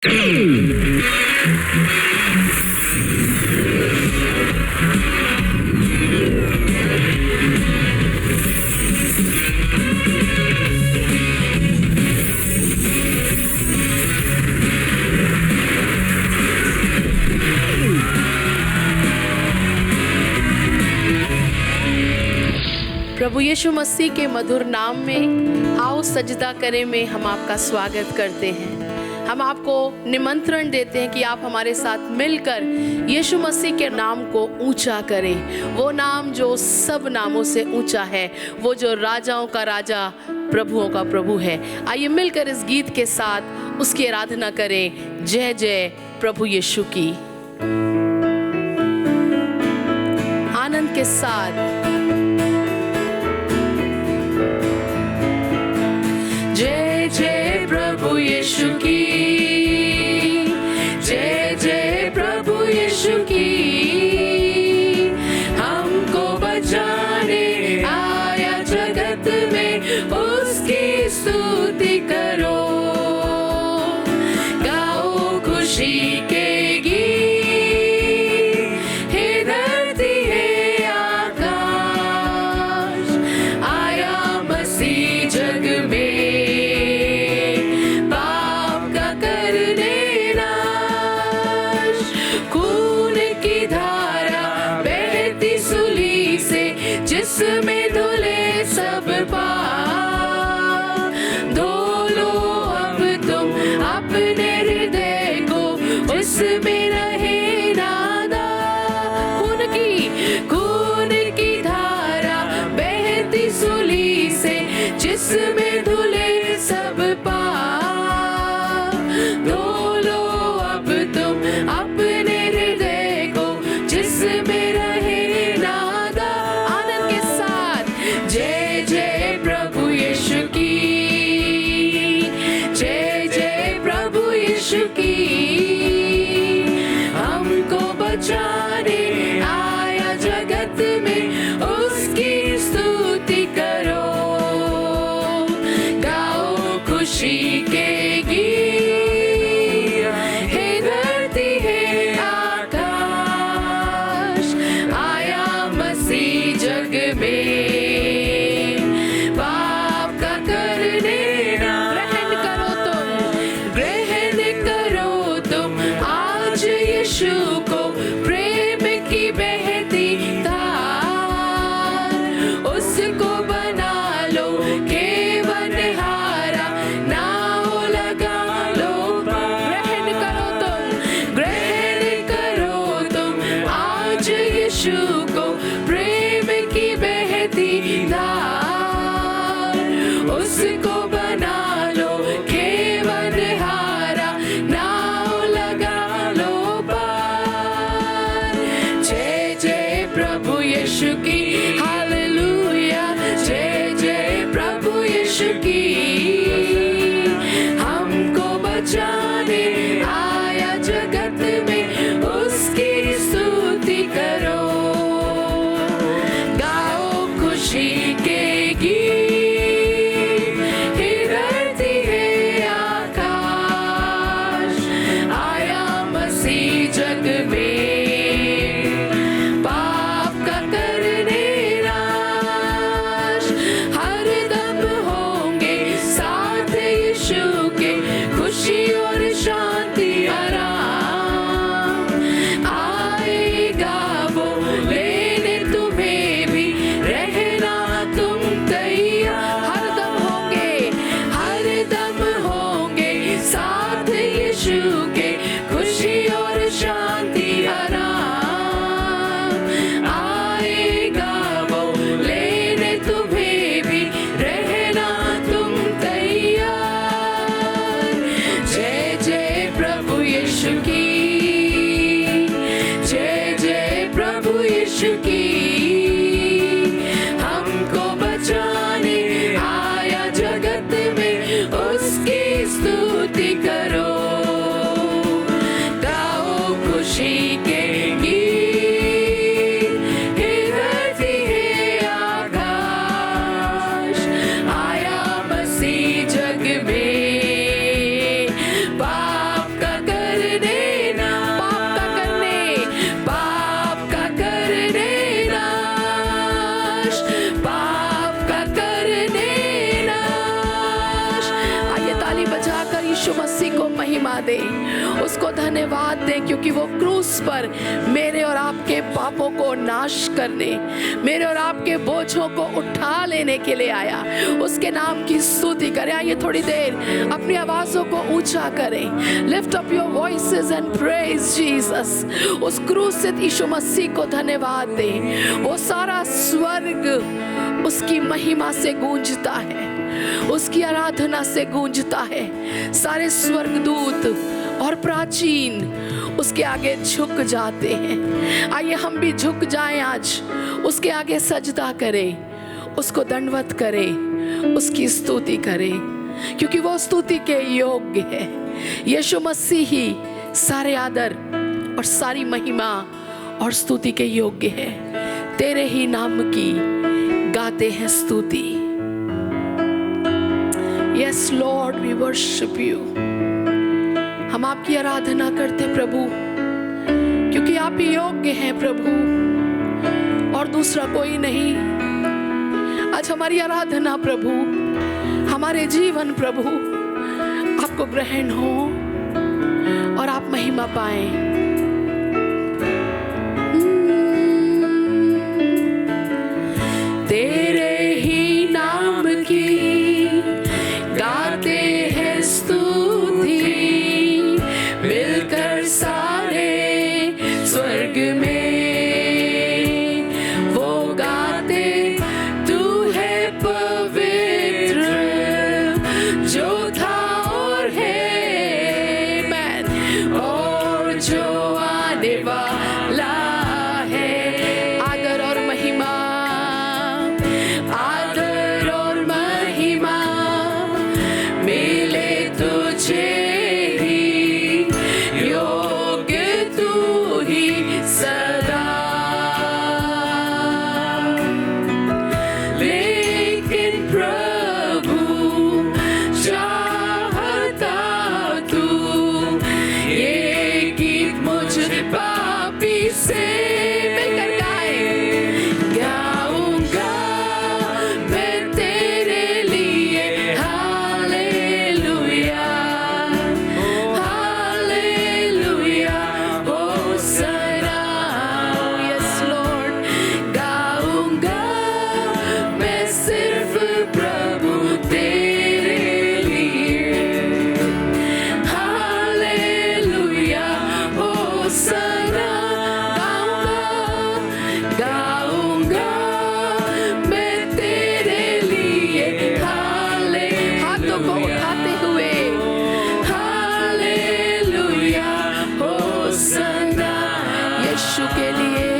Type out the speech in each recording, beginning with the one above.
प्रभु यीशु मसीह के मधुर नाम में आओ सजदा करें में हम आपका स्वागत करते हैं। हम आपको निमंत्रण देते हैं कि आप हमारे साथ मिलकर यीशु मसीह के नाम को ऊंचा करें। वो नाम जो सब नामों से ऊंचा है, वो जो राजाओं का राजा प्रभुओं का प्रभु है। आइए मिलकर इस गीत के साथ उसकी आराधना करें। जय जय प्रभु यीशु की। आनंद के साथ जय जय प्रभु यीशु की, जय जय प्रभु यीशु की। हमको बचाने आया जगत में, उसकी स्तुति करो। गाओ खुशी के गीत, हे धरती हे आकाश। आया मसीह जग में, जिसमें धुले सब पाप। धो लो अब तुम अपने हृदय को, उसमें रहे नादा। खून की धारा बहती सूली से, जिसमें धुले सब पाप। धो लो अब तुम अपने हृदय को, जिसमें रहे जय जय प्रभु यीशु की, जय जय प्रभु यीशु की। हमको बचाने आया जगत में, उसकी स्तुति करो। गाओ खुशी के गीत, हे धरती हे आकाश। आया मसीह जग में, को प्रेम की बहती धार। उसको बना लो केवल हारा, नाव लगा लो। ग्रहण करो तुम आज यीशु को, प्रेम की बहती धार। उसको बना लो केवल हारा, नाव लगा लो। प्रभु यीशु की हालेलुया, जय जय प्रभु यीशु की। हमको बचाने आया जगत में, उसकी स्तुति करो। गाओ खुशी के गीत, हे धरती हे आकाश। आया मसीह जग में, खुशी और शांति आराम आएगा वो लेने तुम्हें भी। रहना तुम तैयार, हर दम होंगे साथ यीशु के। खुशी और शांति आराम आएगा वो लेने तुम्हें भी। रहना तुम तैयार। जय जय प्रभु यीशु की, जय जय प्रभु यीशु की। हमको बचाने आया जगत में, उसकी स्तुति करो। गाओ खुशी के गीत, हे धरती हे आकाश। आया मसीह जग में, पाप का महिमा दे, उसको धन्यवाद दे, क्योंकि वो क्रूस पर मेरे और आपके पापों को नाश करने, मेरे और आपके बोझों को उठा लेने के लिए आया। उसके नाम की स्तुति करें। आइए थोड़ी देर अपनी आवाजों को ऊंचा करें। Lift up your voices and praise Jesus. उस क्रूसित यीशु मसीह को धन्यवाद दे। वो सारा स्वर्ग उसकी महिमा से गूंजता है, उसकी आराधना से गूंजता है। सारे स्वर्गदूत और प्राचीन उसके आगे झुक जाते हैं। आइए हम भी झुक जाएं, आज उसके आगे सजदा करें, उसको दंडवत करें, उसकी स्तुति करें, क्योंकि वो स्तुति के योग्य है। यीशु मसीह ही सारे आदर और सारी महिमा और स्तुति के योग्य है। तेरे ही नाम की गाते हैं स्तुति। Yes Lord, we worship you। हम आपकी आराधना करते प्रभु, क्योंकि आप ही योग्य हैं प्रभु, और दूसरा कोई नहीं। आज हमारी आराधना प्रभु, हमारे जीवन प्रभु आपको ग्रहण हो और आप महिमा पाएं। तेरे ही नाम की गाते हैं स्तुति, मिलकर सारे स्वर्ग में वो गाते, तू है पवित्र जो था और है मैन, और जो आने वाला है। आदर और महिमा, आदर और महिमा मिले तुझे ही, योग्य तू ही सदा। लेकिन प्रभु चाहता तू ये गीत मुझ पापी से मिलकर गाऊंगा मैं तेरे लिए। Hallelujah, hallelujah, होसना। यस लॉर्ड, गाऊंगा मैं सिर्फ प्रभु तेरे लिए। हालेलुया, होसना। गाऊंगा मैं तेरे लिए। हाले, हाथों को उठाते हुए हालेलुया, होसना। यीशु के लिए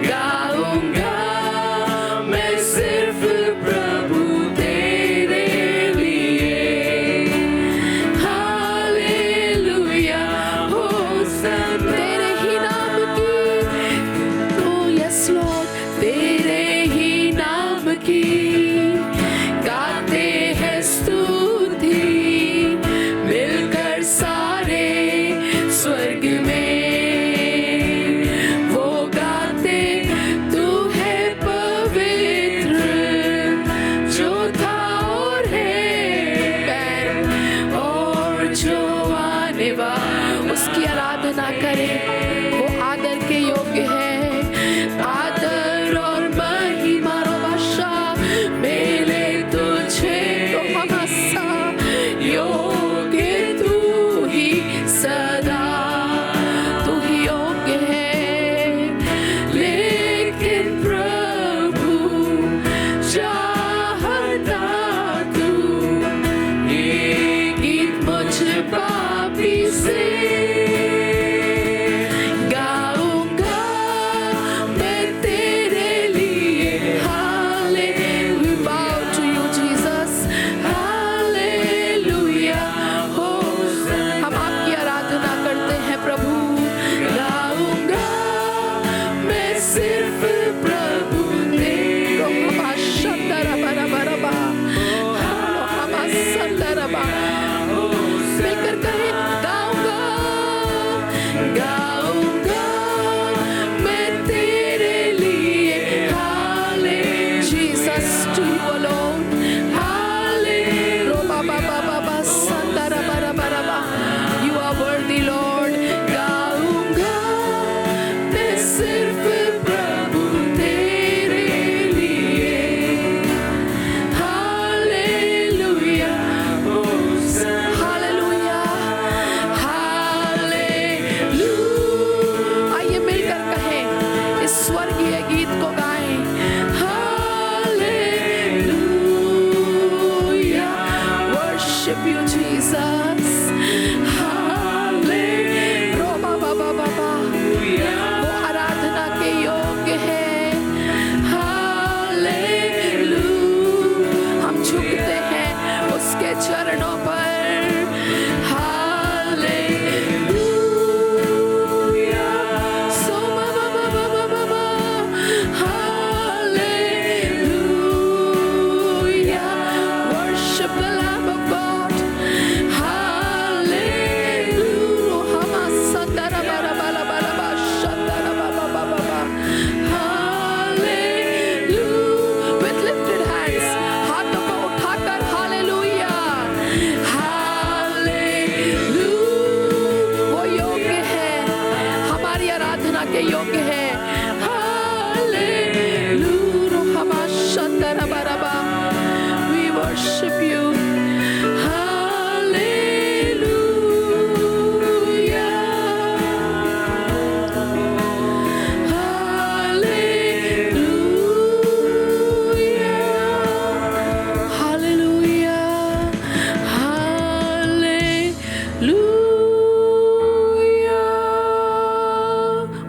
गाऊंगा मैं सिर्फ प्रभु तेरे लिए। हालेलुया, होसना। तेरे ही नाम की, ओ यस लॉर्ड, तेरे ही नाम की गाते हैं स्तुति, मिलकर सारे स्वर्ग में वो गाते, तू है पवित्र जो था और है, और जो आने वाला। उसकी आराधना करें, वो आदर के योग्य है। आदर और महिमा रोबाशा मिले तुझे, तो हमासा योग्य तू ही सदा, तू ही योग्य है। लेकिन प्रभु चाहता तू ये गीत मुझ पापी से गाऊंगा मैं तेरे लिए। हाले, we bow to you Jesus। Hallelujah, हम आपकी आराधना करते हैं प्रभु। गाऊंगा मैं सिर्फ प्रभु तेरे। मिलकर कहें, गाऊंगा, गाऊंगा मैं तेरे लिए। हाले, जीसस टू यू अलोन। हाले, रो बाबा बाबा संदरा बारा बारा बा। You के योग्य है। हालेलुया हमाशतरबरबा, we worship you।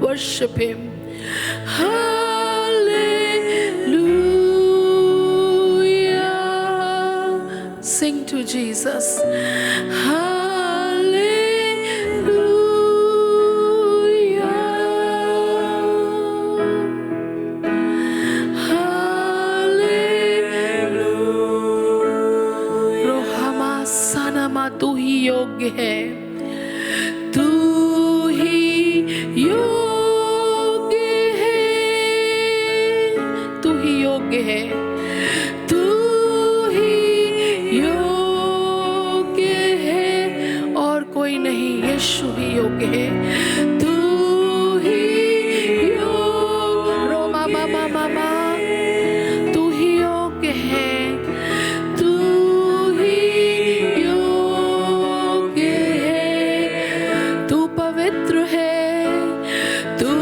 Worship him. Hallelujah. Sing to Jesus. Hallelujah. Hallelujah. रोहमा सनमा, तू ही योग्य है, तू ही योग्य है, तू ही योग्य है, और कोई नहीं, यीशु ही योग्य है। तू ही योग्य, रोमा मामा मामा, तू ही योग्य है, तू ही योग्य है, तू पवित्र है, तू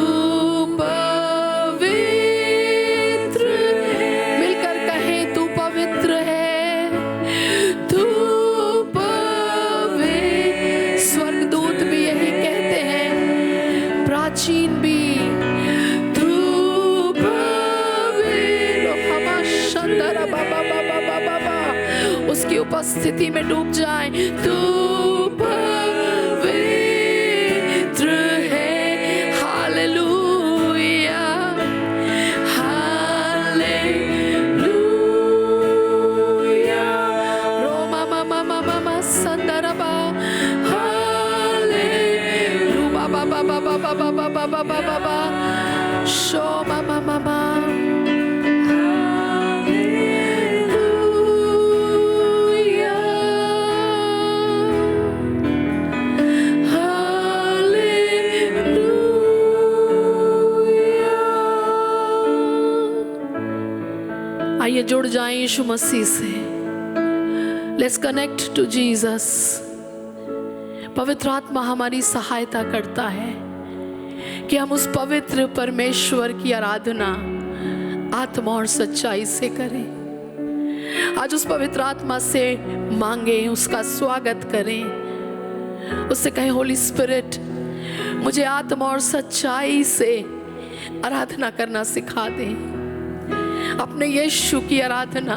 प्राचीन भी, तू उसकी उपस्थिति में डूब जाए। तू पवित्र है। हालेलुया हालेलुया, रोमा मामा मामा संदरबा, Ba ba ba ba ba ba ba ba ba ba ba ba, show mama mama. Hallelujah, hallelujah. आइए जुड़ जाएं यीशु मसीह से। Let's connect to Jesus। पवित्र आत्मा हमारी सहायता करता है कि हम उस पवित्र परमेश्वर की आराधना आत्मा और सच्चाई से करें। आज उस पवित्र आत्मा से मांगें, उसका स्वागत करें, उससे कहें होली स्पिरिट मुझे आत्मा और सच्चाई से आराधना करना सिखा दे। अपने यीशु की आराधना,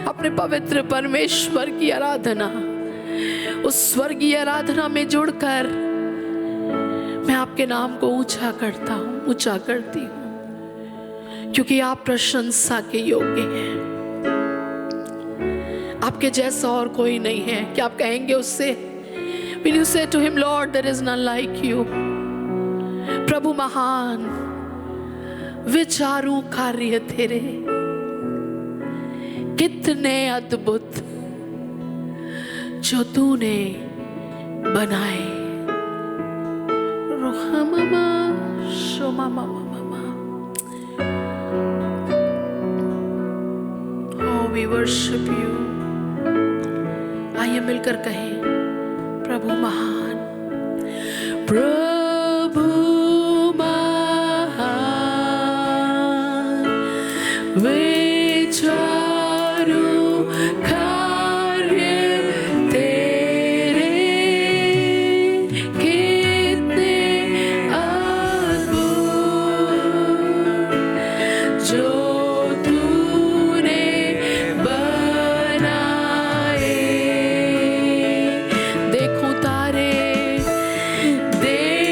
अपने पवित्र परमेश्वर की आराधना, उस स्वर्गीय आराधना में जुड़कर मैं आपके नाम को ऊंचा करता हूं, ऊंचा करती हूं, क्योंकि आप प्रशंसा के योग्य हैं। आपके जैसा और कोई नहीं है। क्या आप कहेंगे उससे? Will you say to him, Lord, there is none like you। प्रभु महान, विचारू कार्य तेरे कितने अद्भुत जो तूने बनाए। रोहमामा शोमामामामा, oh we worship you। आइए मिलकर कहें प्रभु महान, प्रभु महान, विचारू कार्य तेरे कितने अद्भुत जो तूने बनाए। देखूं तारे, देखूं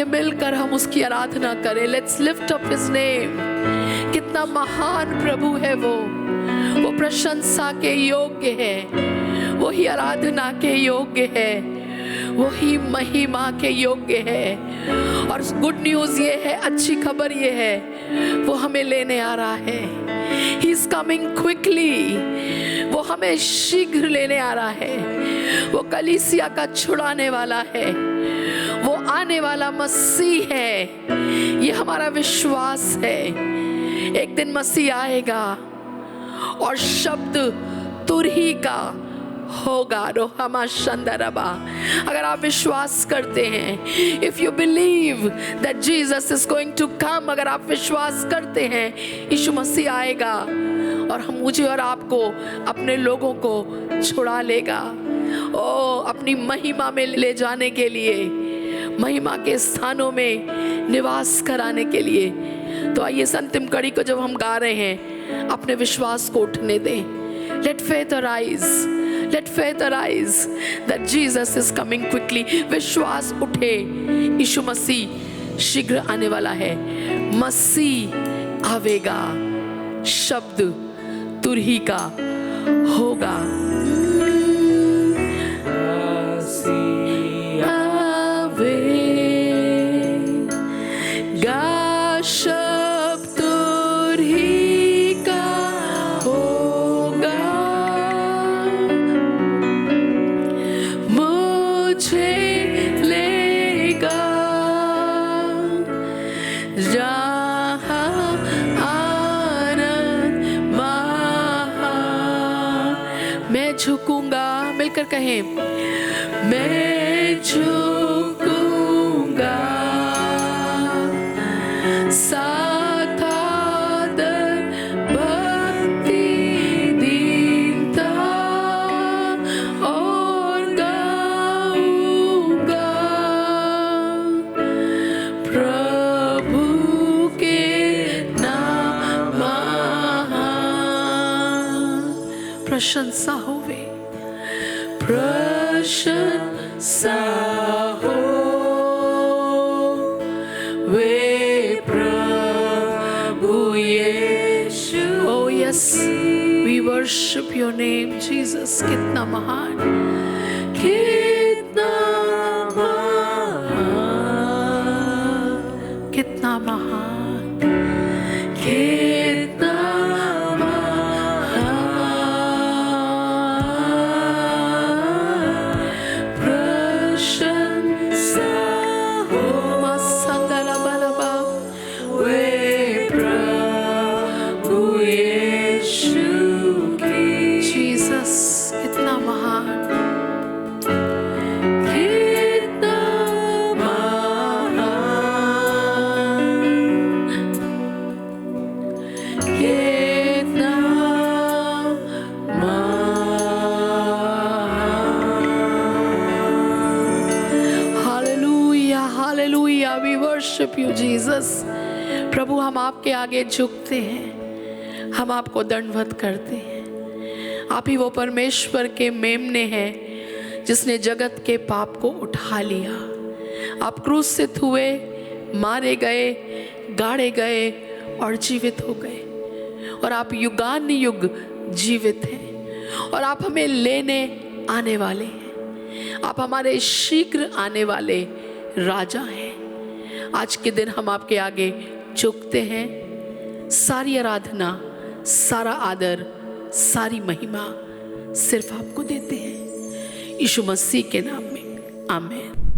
आइए मिलकर हम उसकी आराधना करें। Let's lift up his name. कितना महान प्रभु है वो प्रशंसा के योग्य है, वो ही आराधना के योग्य है, वो ही महिमा के योग्य है। और गुड न्यूज़ ये है, अच्छी खबर ये है, वो हमें लेने आ रहा है। ही इज कमिंग क्विकली, वो हमें शीघ्र लेने आ रहा है। वो कलीसिया का छुड़ाने वाला है, वो आने वाला मसीह है। ये हमारा विश्वास है। एक दिन मसीह आएगा और शब्द तुरही का होगा। रोहमा शंदरबा। अगर आप विश्वास करते हैं, if you believe that Jesus is going to come, अगर आप विश्वास करते हैं यीशु मसीह आएगा और हम मुझे और आपको, अपने लोगों को छुड़ा लेगा, ओ अपनी महिमा में ले जाने के लिए, महिमा के स्थानों में निवास कराने के लिए। तो आइए इस अंतिम कड़ी को जब हम गा रहे हैं, अपने विश्वास को उठने दें। Let faith arise, let faith arise that Jesus is coming quickly. विश्वास उठे, यीशु मसीह शीघ्र आने वाला है। मसीह आवेगा, शब्द तुरही का होगा। मैं झुकूंगा, मिलकर कहें, मैं झुकूंगा साथ आदर भक्ति दीनता और गाऊंगा प्रभु के नाम। प्रशंसा होवे, प्रशंसा हो वे प्रभु यीशु। Oh yes, we worship your name Jesus। कितना महान, कितना महान, कितना महान, कितना you Jesus। प्रभु हम आपके आगे झुकते हैं, हम आपको दंडवत करते हैं। आप ही वो परमेश्वर के मेमने हैं जिसने जगत के पाप को उठा लिया। आप क्रूसित हुए, मारे गए, गाड़े गए और जीवित हो गए, और आप युगानुयुग जीवित हैं, और आप हमें लेने आने वाले हैं। आप हमारे शीघ्र आने वाले राजा हैं। आज के दिन हम आपके आगे झुकते हैं। सारी आराधना, सारा आदर, सारी महिमा सिर्फ आपको देते हैं, यीशु मसीह के नाम में, आमीन।